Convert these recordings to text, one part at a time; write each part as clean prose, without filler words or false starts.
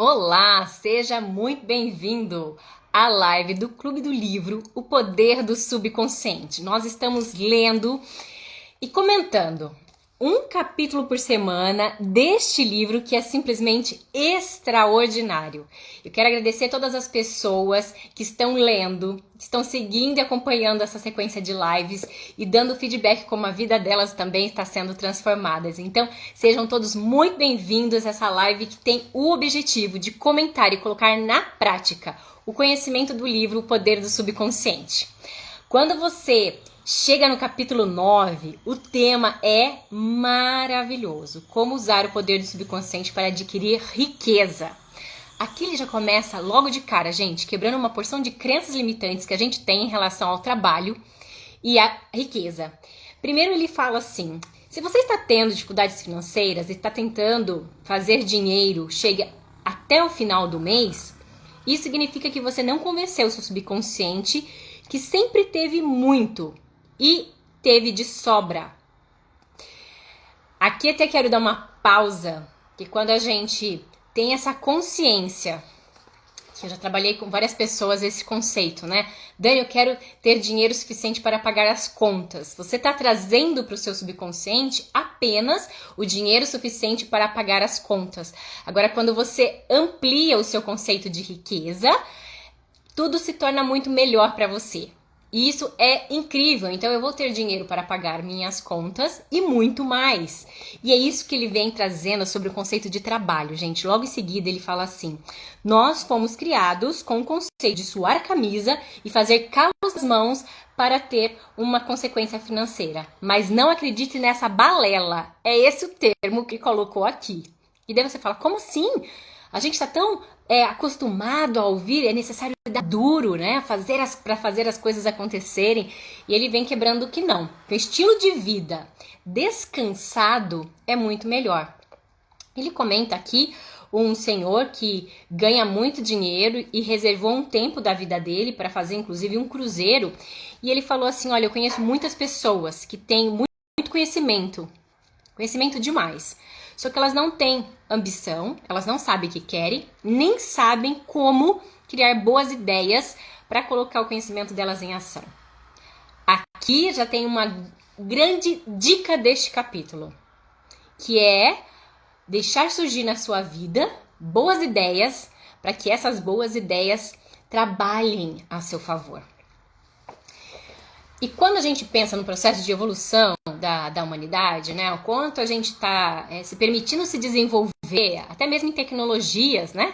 Olá, seja muito bem-vindo à live do Clube do Livro, O Poder do Subconsciente. Nós estamos lendo e comentando um capítulo por semana deste livro que é simplesmente extraordinário. Eu quero agradecer a todas as pessoas que estão lendo, que estão seguindo e acompanhando essa sequência de lives e dando feedback como a vida delas também está sendo transformada. Então, sejam todos muito bem-vindos a essa live que tem o objetivo de comentar e colocar na prática o conhecimento do livro O Poder do Subconsciente. Quando você chega no capítulo 9, o tema é maravilhoso. Como usar o poder do subconsciente para adquirir riqueza. Aqui ele já começa logo de cara, gente, quebrando uma porção de crenças limitantes que a gente tem em relação ao trabalho e à riqueza. Primeiro ele fala assim: se você está tendo dificuldades financeiras e está tentando fazer dinheiro chegue até o final do mês, isso significa que você não convenceu o seu subconsciente que sempre teve muito e teve de sobra. Aqui até quero dar uma pausa, que quando a gente tem essa consciência, que eu já trabalhei com várias pessoas esse conceito, né? Dani, eu quero ter dinheiro suficiente para pagar as contas. Você está trazendo para o seu subconsciente apenas o dinheiro suficiente para pagar as contas. Agora, quando você amplia o seu conceito de riqueza, tudo se torna muito melhor para você. E isso é incrível, então eu vou ter dinheiro para pagar minhas contas e muito mais. E é isso que ele vem trazendo sobre o conceito de trabalho, gente. Logo em seguida ele fala assim: nós fomos criados com o conceito de suar a camisa e fazer calos nas mãos para ter uma consequência financeira. Mas não acredite nessa balela, é esse o termo que colocou aqui. E daí você fala, como assim? A gente está tão acostumado a ouvir, é necessário dar duro, né? Para fazer as coisas acontecerem. E ele vem quebrando que não. O estilo de vida descansado é muito melhor. Ele comenta aqui um senhor que ganha muito dinheiro e reservou um tempo da vida dele para fazer, inclusive, um cruzeiro. E ele falou assim: olha, eu conheço muitas pessoas que têm muito conhecimento demais. Só que elas não têm ambição, elas não sabem o que querem, nem sabem como criar boas ideias para colocar o conhecimento delas em ação. Aqui já tem uma grande dica deste capítulo, que é deixar surgir na sua vida boas ideias para que essas boas ideias trabalhem a seu favor. E quando a gente pensa no processo de evolução da humanidade, né, o quanto a gente está se permitindo se desenvolver, até mesmo em tecnologias, né,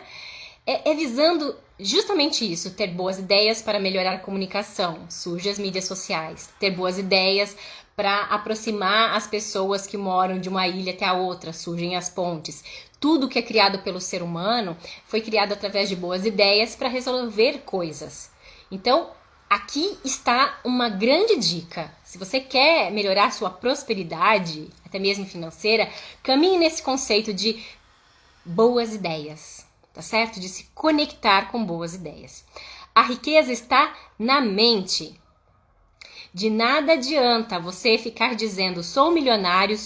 é visando justamente isso, ter boas ideias para melhorar a comunicação, surgem as mídias sociais, ter boas ideias para aproximar as pessoas que moram de uma ilha até a outra, surgem as pontes. Tudo que é criado pelo ser humano foi criado através de boas ideias para resolver coisas. Então, aqui está uma grande dica. Se você quer melhorar sua prosperidade, até mesmo financeira, caminhe nesse conceito de boas ideias, tá certo? De se conectar com boas ideias. A riqueza está na mente. De nada adianta você ficar dizendo sou milionário,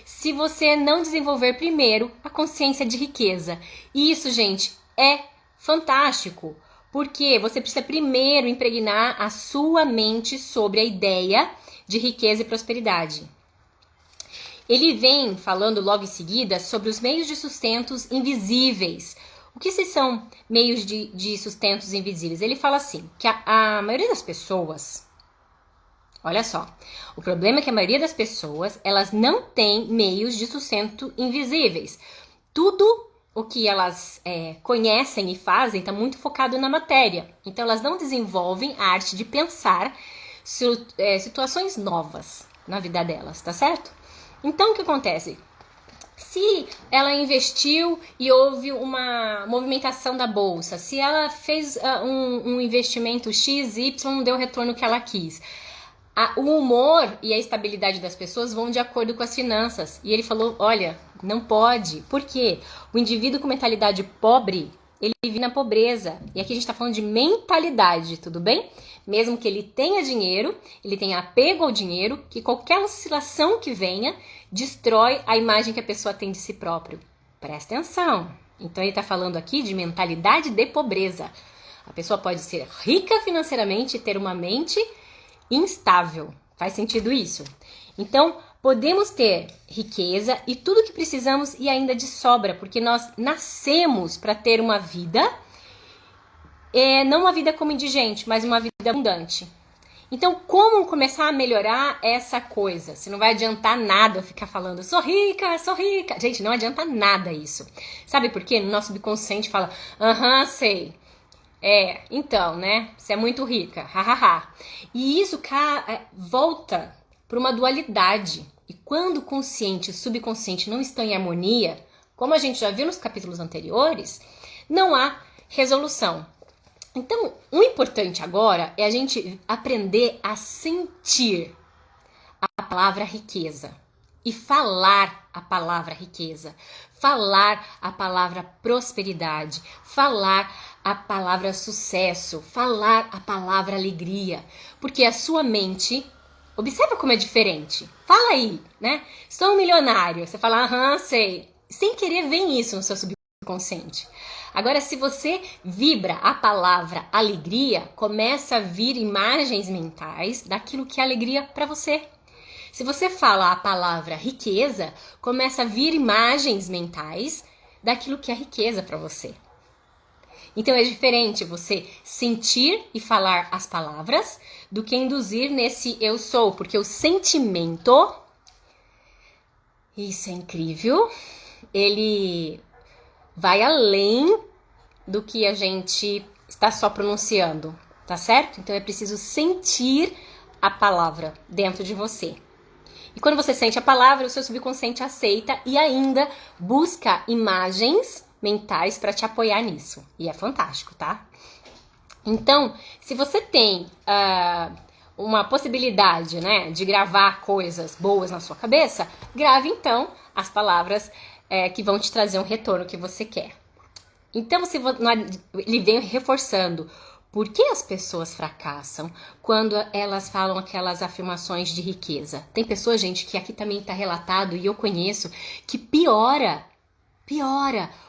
se você não desenvolver primeiro a consciência de riqueza. E isso, gente, é fantástico. Porque você precisa primeiro impregnar a sua mente sobre a ideia de riqueza e prosperidade. Ele vem falando logo em seguida sobre os meios de sustentos invisíveis. O que são meios de sustentos invisíveis? Ele fala assim, que a maioria das pessoas, olha só, o problema é que a maioria das pessoas, elas não têm meios de sustento invisíveis. Tudo o que elas conhecem e fazem está muito focado na matéria. Então, elas não desenvolvem a arte de pensar situações novas na vida delas, tá certo? Então, o que acontece? Se ela investiu e houve uma movimentação da bolsa, se ela fez um investimento X, Y, não deu o retorno que ela quis, o humor e a estabilidade das pessoas vão de acordo com as finanças. E ele falou, olha, não pode. Por quê? O indivíduo com mentalidade pobre, ele vive na pobreza. E aqui a gente está falando de mentalidade, tudo bem? Mesmo que ele tenha dinheiro, ele tenha apego ao dinheiro, que qualquer oscilação que venha, destrói a imagem que a pessoa tem de si próprio. Presta atenção. Então ele está falando aqui de mentalidade de pobreza. A pessoa pode ser rica financeiramente e ter uma mente instável. Faz sentido isso? Então, podemos ter riqueza e tudo que precisamos e ainda de sobra, porque nós nascemos para ter uma vida, não uma vida como indigente, mas uma vida abundante. Então, como começar a melhorar essa coisa? Se não vai adiantar nada eu ficar falando, sou rica, sou rica. Gente, não adianta nada isso. Sabe por quê? No nosso subconsciente fala, sei. Então, né? Você é muito rica, hahaha. E isso volta para uma dualidade. E quando o consciente e o subconsciente não estão em harmonia, como a gente já viu nos capítulos anteriores, não há resolução. Então, o importante agora é a gente aprender a sentir a palavra riqueza e falar a palavra riqueza, falar a palavra prosperidade, falar a palavra sucesso, falar a palavra alegria, porque a sua mente, observa como é diferente. Fala aí, né? Sou um milionário. Você fala, sei. Sem querer vem isso no seu subconsciente. Agora, se você vibra a palavra alegria, começa a vir imagens mentais daquilo que é alegria para você. Se você fala a palavra riqueza, começa a vir imagens mentais daquilo que é riqueza para você. Então é diferente você sentir e falar as palavras do que induzir nesse eu sou, porque o sentimento, isso é incrível, ele vai além do que a gente está só pronunciando, tá certo? Então é preciso sentir a palavra dentro de você. E quando você sente a palavra, o seu subconsciente aceita e ainda busca imagens mentais para te apoiar nisso. E é fantástico, tá? Então, se você tem uma possibilidade, né, de gravar coisas boas na sua cabeça, grave então as palavras que vão te trazer um retorno que você quer. Então, ele vem reforçando por que as pessoas fracassam quando elas falam aquelas afirmações de riqueza. Tem pessoas, gente, que aqui também está relatado e eu conheço, que piora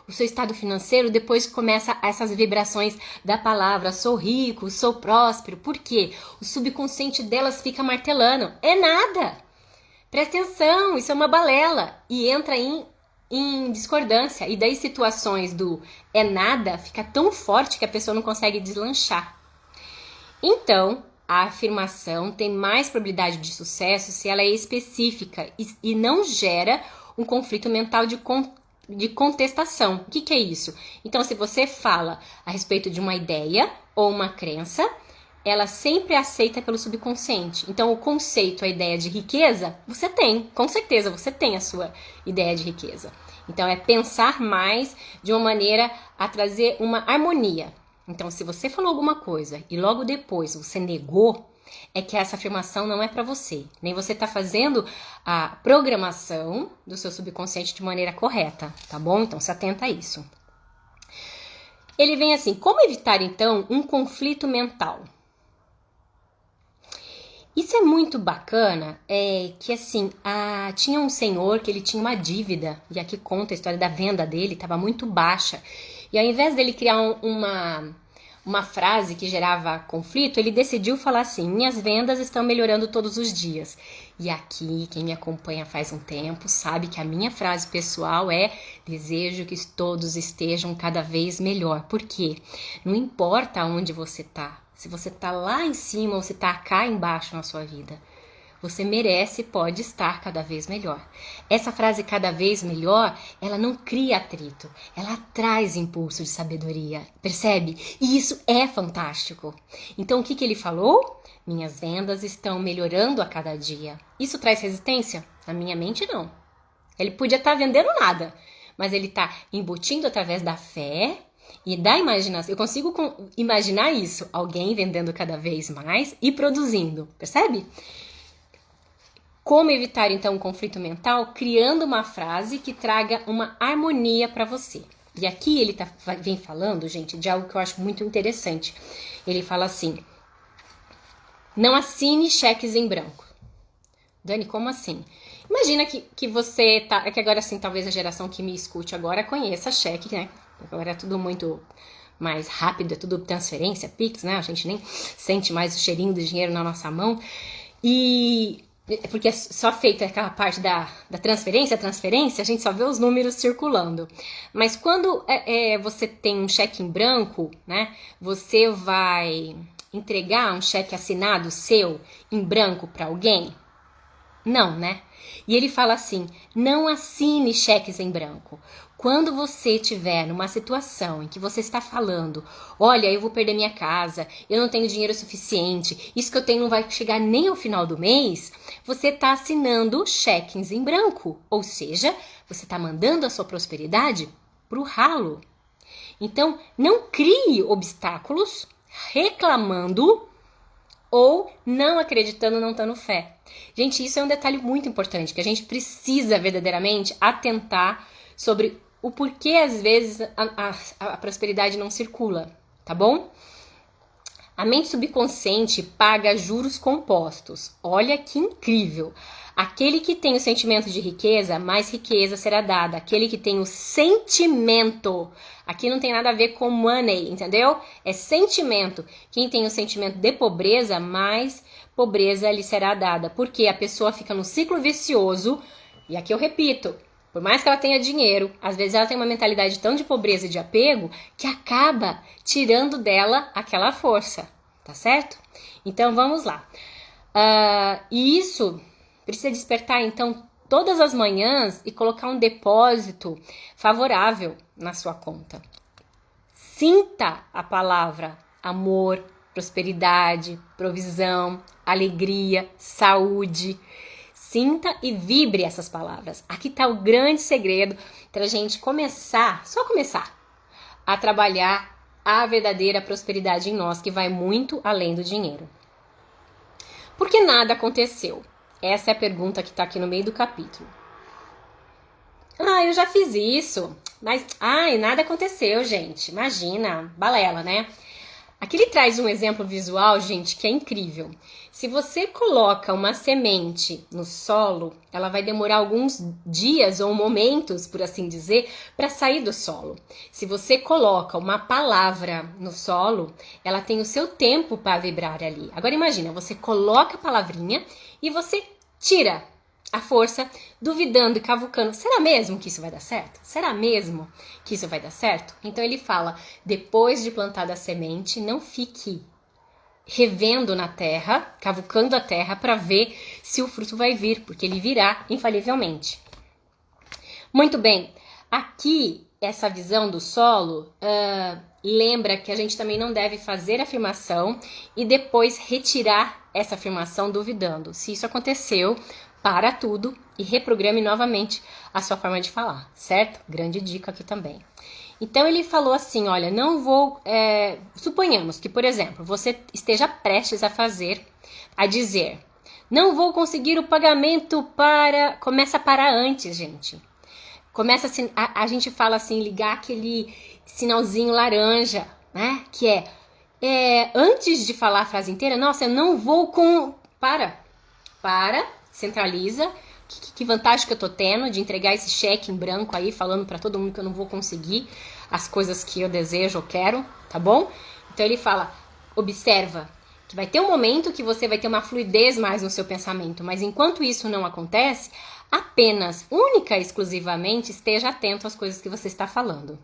o seu estado financeiro depois que começa essas vibrações da palavra sou rico, sou próspero. Por quê? O subconsciente delas fica martelando. É nada! Presta atenção, isso é uma balela. E entra em discordância. E daí situações do é nada fica tão forte que a pessoa não consegue deslanchar. Então, a afirmação tem mais probabilidade de sucesso se ela é específica e não gera um conflito mental de contestação. O que é isso? Então, se você fala a respeito de uma ideia ou uma crença, ela sempre é aceita pelo subconsciente. Então, o conceito, a ideia de riqueza, você tem. Com certeza, você tem a sua ideia de riqueza. Então, é pensar mais de uma maneira a trazer uma harmonia. Então, se você falou alguma coisa e logo depois você negou, é que essa afirmação não é para você. Nem você está fazendo a programação do seu subconsciente de maneira correta, tá bom? Então, se atenta a isso. Ele vem assim, como evitar, então, um conflito mental? Isso é muito bacana, que assim, tinha um senhor que ele tinha uma dívida, e aqui conta a história da venda dele, estava muito baixa, e ao invés dele criar uma frase que gerava conflito, ele decidiu falar assim, minhas vendas estão melhorando todos os dias. E aqui, quem me acompanha faz um tempo, sabe que a minha frase pessoal é, desejo que todos estejam cada vez melhor. Por quê? Não importa onde você está. Se você tá lá em cima ou se tá cá embaixo na sua vida, você merece e pode estar cada vez melhor. Essa frase cada vez melhor, ela não cria atrito, ela traz impulso de sabedoria, percebe? E isso é fantástico. Então o que ele falou? Minhas vendas estão melhorando a cada dia. Isso traz resistência? Na minha mente não. Ele podia estar vendendo nada, mas ele está embutindo através da fé e da imaginação. Eu consigo imaginar isso, alguém vendendo cada vez mais e produzindo, percebe? Como evitar então um conflito mental? Criando uma frase que traga uma harmonia para você. E aqui ele vem falando, gente, de algo que eu acho muito interessante. Ele fala assim, não assine cheques em branco. Dani, como assim? Imagina que você tá... É que agora, assim, talvez a geração que me escute agora conheça cheque, né? Agora é tudo muito mais rápido, é tudo transferência, Pix, né? A gente nem sente mais o cheirinho do dinheiro na nossa mão. E... Porque é só feita aquela parte da transferência, a gente só vê os números circulando. Mas quando você tem um cheque em branco, né? Você vai entregar um cheque assinado seu em branco para alguém? Não, né? E ele fala assim, não assine cheques em branco. Quando você estiver numa situação em que você está falando, olha, eu vou perder minha casa, eu não tenho dinheiro suficiente, isso que eu tenho não vai chegar nem ao final do mês, você está assinando cheques em branco. Ou seja, você está mandando a sua prosperidade para o ralo. Então, não crie obstáculos reclamando ou não acreditando, não tendo fé. Gente, isso é um detalhe muito importante, que a gente precisa verdadeiramente atentar sobre o porquê, às vezes, a prosperidade não circula, tá bom? A mente subconsciente paga juros compostos. Olha que incrível! Aquele que tem o sentimento de riqueza, mais riqueza será dada. Aquele que tem o sentimento. Aqui não tem nada a ver com money, entendeu? É sentimento. Quem tem o sentimento de pobreza, mais pobreza lhe será dada. Porque a pessoa fica no ciclo vicioso. E aqui eu repito, por mais que ela tenha dinheiro, às vezes ela tem uma mentalidade tão de pobreza e de apego que acaba tirando dela aquela força, tá certo? Então vamos lá. E isso precisa despertar, então, todas as manhãs e colocar um depósito favorável na sua conta. Sinta a palavra amor, prosperidade, provisão, alegria, saúde. Sinta e vibre essas palavras. Aqui está o grande segredo para a gente só começar a trabalhar a verdadeira prosperidade em nós, que vai muito além do dinheiro. Por que nada aconteceu? Essa é a pergunta que está aqui no meio do capítulo. Eu já fiz isso, mas nada aconteceu, gente. Imagina, balela, né? Aqui ele traz um exemplo visual, gente, que é incrível. Se você coloca uma semente no solo, ela vai demorar alguns dias ou momentos, por assim dizer, para sair do solo. Se você coloca uma palavra no solo, ela tem o seu tempo para vibrar ali. Agora imagina, você coloca a palavrinha e você tira a força, duvidando e cavucando. Será mesmo que isso vai dar certo? Será mesmo que isso vai dar certo? Então ele fala, depois de plantada a semente, não fique revendo na terra, cavucando a terra para ver se o fruto vai vir, porque ele virá infalivelmente. Muito bem, aqui essa visão do solo lembra que a gente também não deve fazer afirmação e depois retirar essa afirmação duvidando. Se isso aconteceu, para tudo e reprograme novamente a sua forma de falar, certo? Grande dica aqui também. Então ele falou assim, olha, não vou... suponhamos que, por exemplo, você esteja prestes a dizer, não vou conseguir o pagamento para... Começa a parar antes, gente. Começa assim, a gente fala assim, ligar aquele sinalzinho laranja, né? Que antes de falar a frase inteira, nossa, eu não vou com... Para, centraliza. Que vantagem que eu tô tendo de entregar esse cheque em branco aí, falando pra todo mundo que eu não vou conseguir as coisas que eu desejo ou quero, tá bom? Então ele fala, observa, que vai ter um momento que você vai ter uma fluidez mais no seu pensamento, mas enquanto isso não acontece, apenas, única e exclusivamente, esteja atento às coisas que você está falando.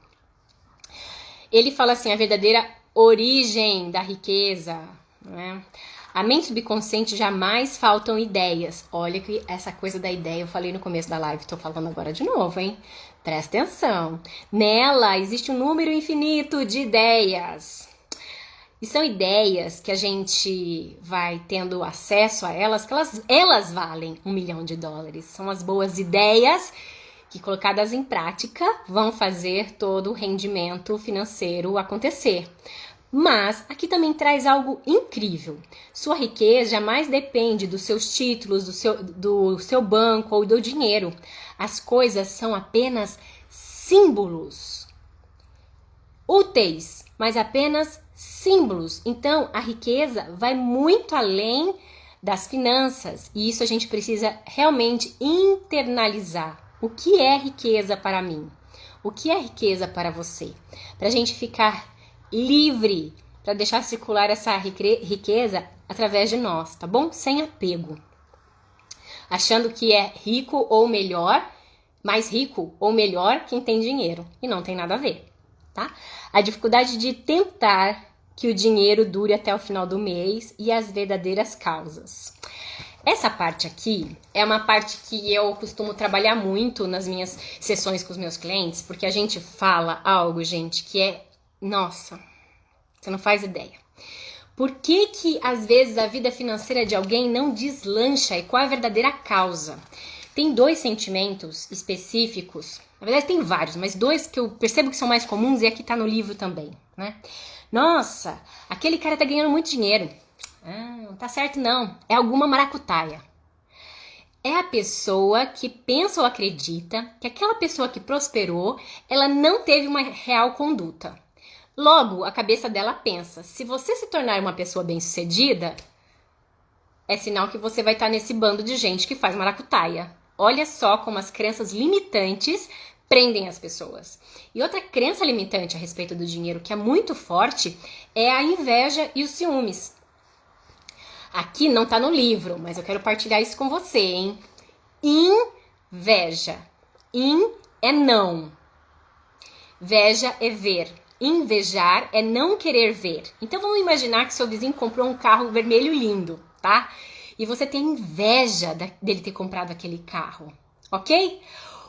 Ele fala assim, a verdadeira origem da riqueza, né? A mente subconsciente jamais faltam ideias. Olha que essa coisa da ideia eu falei no começo da live, tô falando agora de novo, hein? Presta atenção. Nela existe um número infinito de ideias. E são ideias que a gente vai tendo acesso a elas, que elas valem $1 milhão. São as boas ideias que, colocadas em prática, vão fazer todo o rendimento financeiro acontecer. Mas aqui também traz algo incrível. Sua riqueza jamais depende dos seus títulos, do seu banco ou do dinheiro. As coisas são apenas símbolos. Úteis, mas apenas símbolos. Então, a riqueza vai muito além das finanças. E isso a gente precisa realmente internalizar. O que é riqueza para mim? O que é riqueza para você? Para a gente ficar livre, para deixar circular essa riqueza através de nós, tá bom? Sem apego. Achando que é rico ou melhor, mais rico ou melhor quem tem dinheiro. E não tem nada a ver, tá? A dificuldade de tentar que o dinheiro dure até o final do mês e as verdadeiras causas. Essa parte aqui é uma parte que eu costumo trabalhar muito nas minhas sessões com os meus clientes, porque a gente fala algo, gente, que é... Nossa, você não faz ideia. Por que que, às vezes, a vida financeira de alguém não deslancha e qual é a verdadeira causa? Tem 2 sentimentos específicos, na verdade tem vários, mas 2 que eu percebo que são mais comuns e aqui tá no livro também, né? Nossa, aquele cara tá ganhando muito dinheiro. Não tá certo não, é alguma maracutaia. É a pessoa que pensa ou acredita que aquela pessoa que prosperou, ela não teve uma real conduta. Logo, a cabeça dela pensa, se você se tornar uma pessoa bem-sucedida, é sinal que você vai estar nesse bando de gente que faz maracutaia. Olha só como as crenças limitantes prendem as pessoas. E outra crença limitante a respeito do dinheiro que é muito forte é a inveja e os ciúmes. Aqui não tá no livro, mas eu quero partilhar isso com você, hein? Inveja. In é não. Veja é ver. Invejar é não querer ver. Então vamos imaginar que seu vizinho comprou um carro vermelho lindo, tá? E você tem inveja dele ter comprado aquele carro, ok?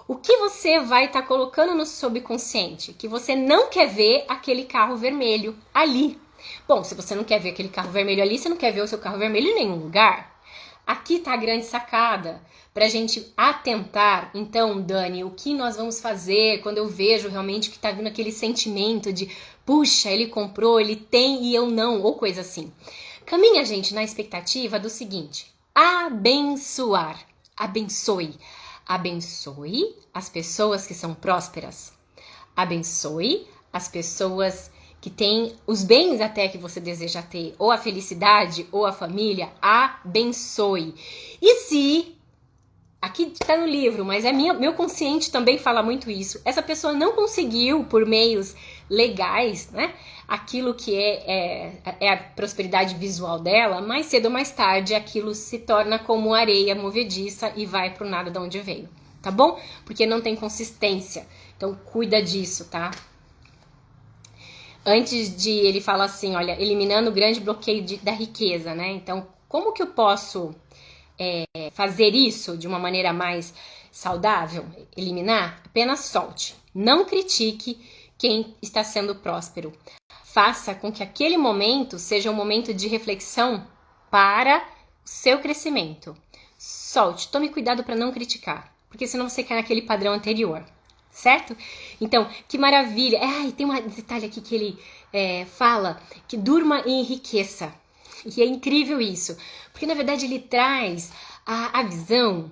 O que você vai estar colocando no subconsciente? Que você não quer ver aquele carro vermelho ali. Bom, se você não quer ver aquele carro vermelho ali, você não quer ver o seu carro vermelho em nenhum lugar. Aqui tá a grande sacada pra gente atentar. Então, Dani, o que nós vamos fazer quando eu vejo realmente que tá vindo aquele sentimento de puxa, ele comprou, ele tem e eu não, ou coisa assim. Caminha, gente, na expectativa do seguinte: abençoar. Abençoe. Abençoe as pessoas que são prósperas. Abençoe as pessoas que têm os bens até que você deseja ter, ou a felicidade, ou a família. Abençoe. E se, aqui está no livro, mas meu consciente também fala muito isso, essa pessoa não conseguiu, por meios legais, né, aquilo que é a prosperidade visual dela, mais cedo ou mais tarde aquilo se torna como areia movediça e vai pro nada de onde veio, tá bom? Porque não tem consistência, então cuida disso, tá? Antes de ele falar assim, olha, eliminando o grande bloqueio da riqueza, né? Então, como que eu posso fazer isso de uma maneira mais saudável? Eliminar? Apenas solte. Não critique quem está sendo próspero. Faça com que aquele momento seja um momento de reflexão para o seu crescimento. Solte. Tome cuidado para não criticar, porque senão você cai naquele padrão anterior. Certo? Então, que maravilha. Tem um detalhe aqui que ele fala que durma e enriqueça. E é incrível isso. Porque, na verdade, ele traz a visão.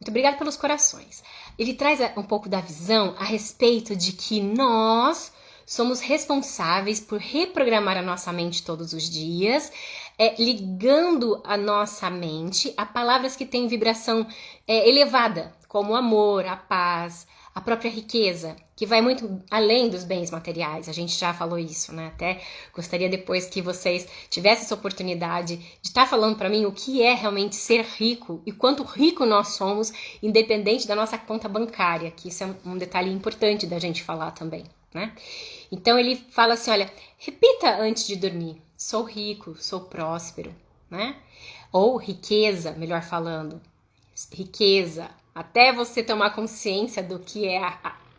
Muito obrigada pelos corações. Ele traz um pouco da visão a respeito de que nós somos responsáveis por reprogramar a nossa mente todos os dias, ligando a nossa mente a palavras que têm vibração elevada, como o amor, a paz, a própria riqueza, que vai muito além dos bens materiais. A gente já falou isso, né? Até gostaria depois que vocês tivessem essa oportunidade de estar falando para mim o que é realmente ser rico e quanto rico nós somos, independente da nossa conta bancária, que isso é um detalhe importante da gente falar também, né? Então ele fala assim, olha, repita antes de dormir: sou rico, sou próspero, né? Ou riqueza, melhor falando, riqueza. Até você tomar consciência do que é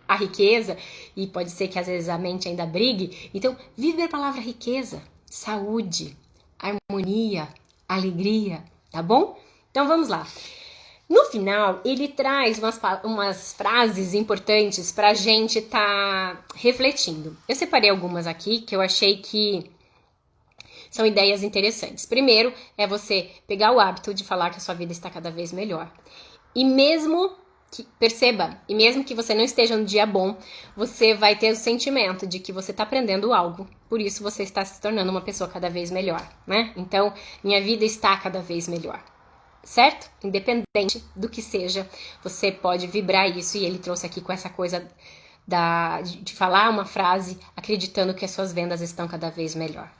a riqueza, e pode ser que às vezes a mente ainda brigue, então vive a palavra riqueza, saúde, harmonia, alegria, tá bom? Então vamos lá. No final, ele traz umas frases importantes pra gente tá refletindo. Eu separei algumas aqui que eu achei que são ideias interessantes. Primeiro, é você pegar o hábito de falar que a sua vida está cada vez melhor. E mesmo perceba, e mesmo que você não esteja no dia bom, você vai ter o sentimento de que você está aprendendo algo, por isso você está se tornando uma pessoa cada vez melhor, né? Então, minha vida está cada vez melhor, certo? Independente do que seja, você pode vibrar isso, e ele trouxe aqui com essa coisa de falar uma frase acreditando que as suas vendas estão cada vez melhor.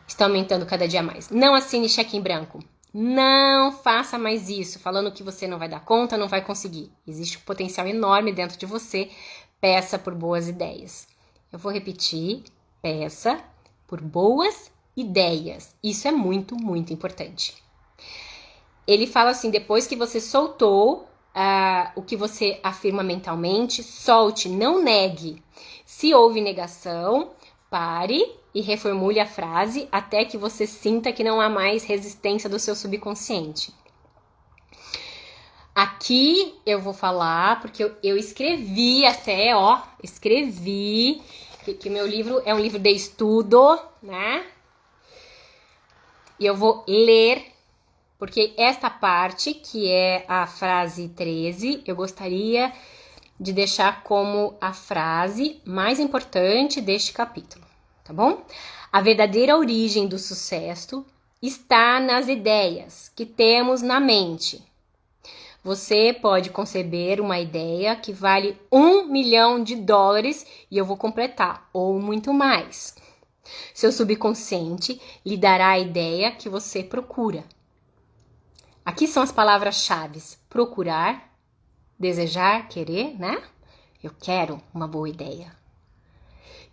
Estão aumentando cada dia mais. Não assine cheque em branco. Não faça mais isso, falando que você não vai dar conta, não vai conseguir. Existe um potencial enorme dentro de você. Peça por boas ideias. Eu vou repetir. Peça por boas ideias. Isso é muito, muito importante. Ele fala assim, depois que você soltou o que você afirma mentalmente, solte, não negue. Se houve negação, pare e reformule a frase até que você sinta que não há mais resistência do seu subconsciente. Aqui eu vou falar, porque eu escrevi até, escrevi, que meu livro é um livro de estudo, né? E eu vou ler, porque esta parte, que é a frase 13, eu gostaria de deixar como a frase mais importante deste capítulo, tá bom? A verdadeira origem do sucesso está nas ideias que temos na mente. Você pode conceber uma ideia que vale $1 milhão e eu vou completar, ou muito mais. Seu subconsciente lhe dará a ideia que você procura. Aqui são as palavras-chave: procurar, desejar, querer, né? Eu quero uma boa ideia.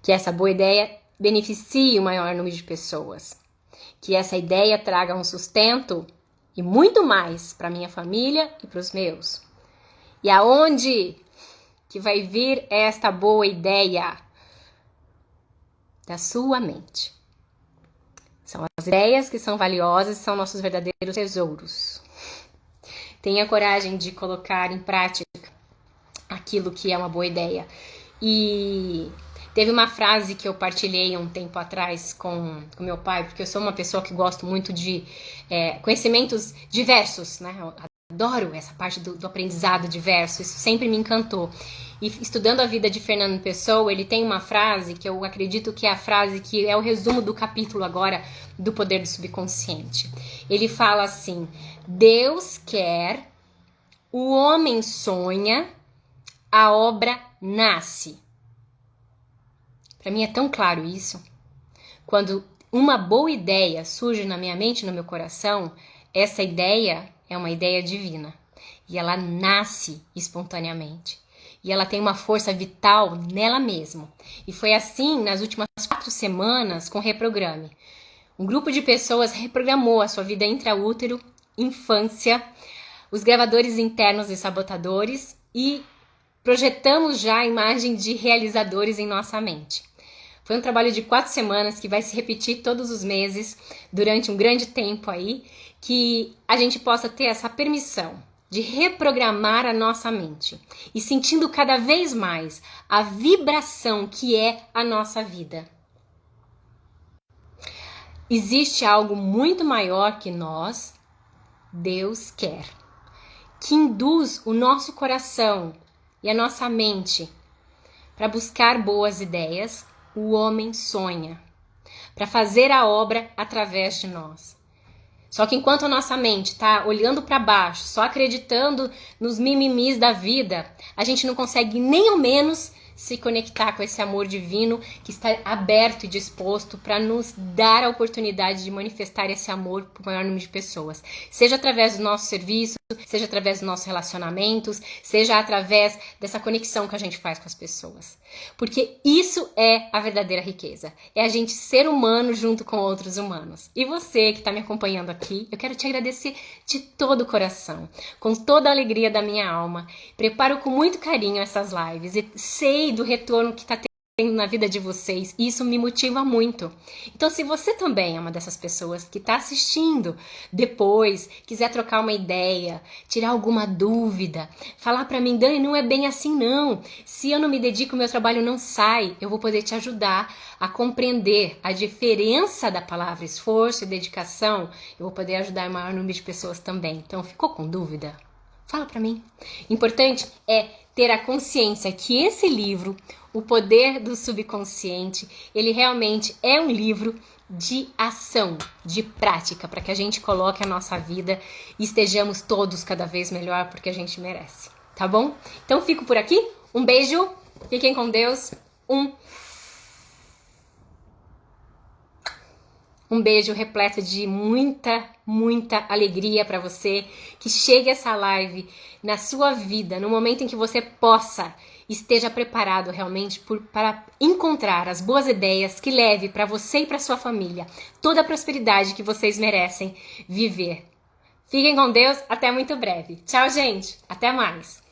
Que essa boa ideia beneficie o maior número de pessoas. Que essa ideia traga um sustento e muito mais para minha família e para os meus. E aonde que vai vir esta boa ideia? Da sua mente. São as ideias que são valiosas, são nossos verdadeiros tesouros. Tenha coragem de colocar em prática aquilo que é uma boa ideia. E teve uma frase que eu partilhei um tempo atrás com meu pai, porque eu sou uma pessoa que gosto muito de conhecimentos diversos, né? Eu adoro essa parte do aprendizado diverso, isso sempre me encantou. E estudando a vida de Fernando Pessoa, ele tem uma frase que eu acredito que é a frase que é o resumo do capítulo agora do poder do subconsciente. Ele fala assim: Deus quer, o homem sonha, a obra nasce. Para mim é tão claro isso. Quando uma boa ideia surge na minha mente e no meu coração, essa ideia é uma ideia divina. E ela nasce espontaneamente. E ela tem uma força vital nela mesma. E foi assim nas últimas 4 semanas com o Reprograme. Um grupo de pessoas reprogramou a sua vida intraútero, infância, os gravadores internos e sabotadores, e projetamos já a imagem de realizadores em nossa mente. Foi um trabalho de 4 semanas que vai se repetir todos os meses, durante um grande tempo aí, que a gente possa ter essa permissão de reprogramar a nossa mente e sentindo cada vez mais a vibração que é a nossa vida. Existe algo muito maior que nós, Deus quer, que induz o nosso coração e a nossa mente para buscar boas ideias. O homem sonha para fazer a obra através de nós. Só que enquanto a nossa mente está olhando para baixo, só acreditando nos mimimis da vida, a gente não consegue nem ao menos se conectar com esse amor divino que está aberto e disposto para nos dar a oportunidade de manifestar esse amor para o maior número de pessoas. Seja através do nosso serviço, seja através dos nossos relacionamentos, seja através dessa conexão que a gente faz com as pessoas. Porque isso é a verdadeira riqueza. É a gente ser humano junto com outros humanos. E você que está me acompanhando aqui, eu quero te agradecer de todo o coração, com toda a alegria da minha alma. Preparo com muito carinho essas lives e sei do retorno que está tendo na vida de vocês, e isso me motiva muito. Então, se você também é uma dessas pessoas que está assistindo depois, quiser trocar uma ideia, tirar alguma dúvida, falar para mim: Dani, não é bem assim não, se eu não me dedico, meu trabalho não sai, eu vou poder te ajudar a compreender a diferença da palavra esforço e dedicação. Eu vou poder ajudar o maior número de pessoas também. Então, ficou com dúvida? Fala pra mim. Importante é ter a consciência que esse livro, O Poder do Subconsciente, ele realmente é um livro de ação, de prática, para que a gente coloque a nossa vida e estejamos todos cada vez melhor, porque a gente merece, tá bom? Então fico por aqui, um beijo, fiquem com Deus, um beijo repleto de muita alegria para você, que chegue essa live na sua vida, no momento em que você esteja preparado realmente para encontrar as boas ideias que leve para você e para sua família toda a prosperidade que vocês merecem viver. Fiquem com Deus, até muito breve. Tchau, gente. Até mais.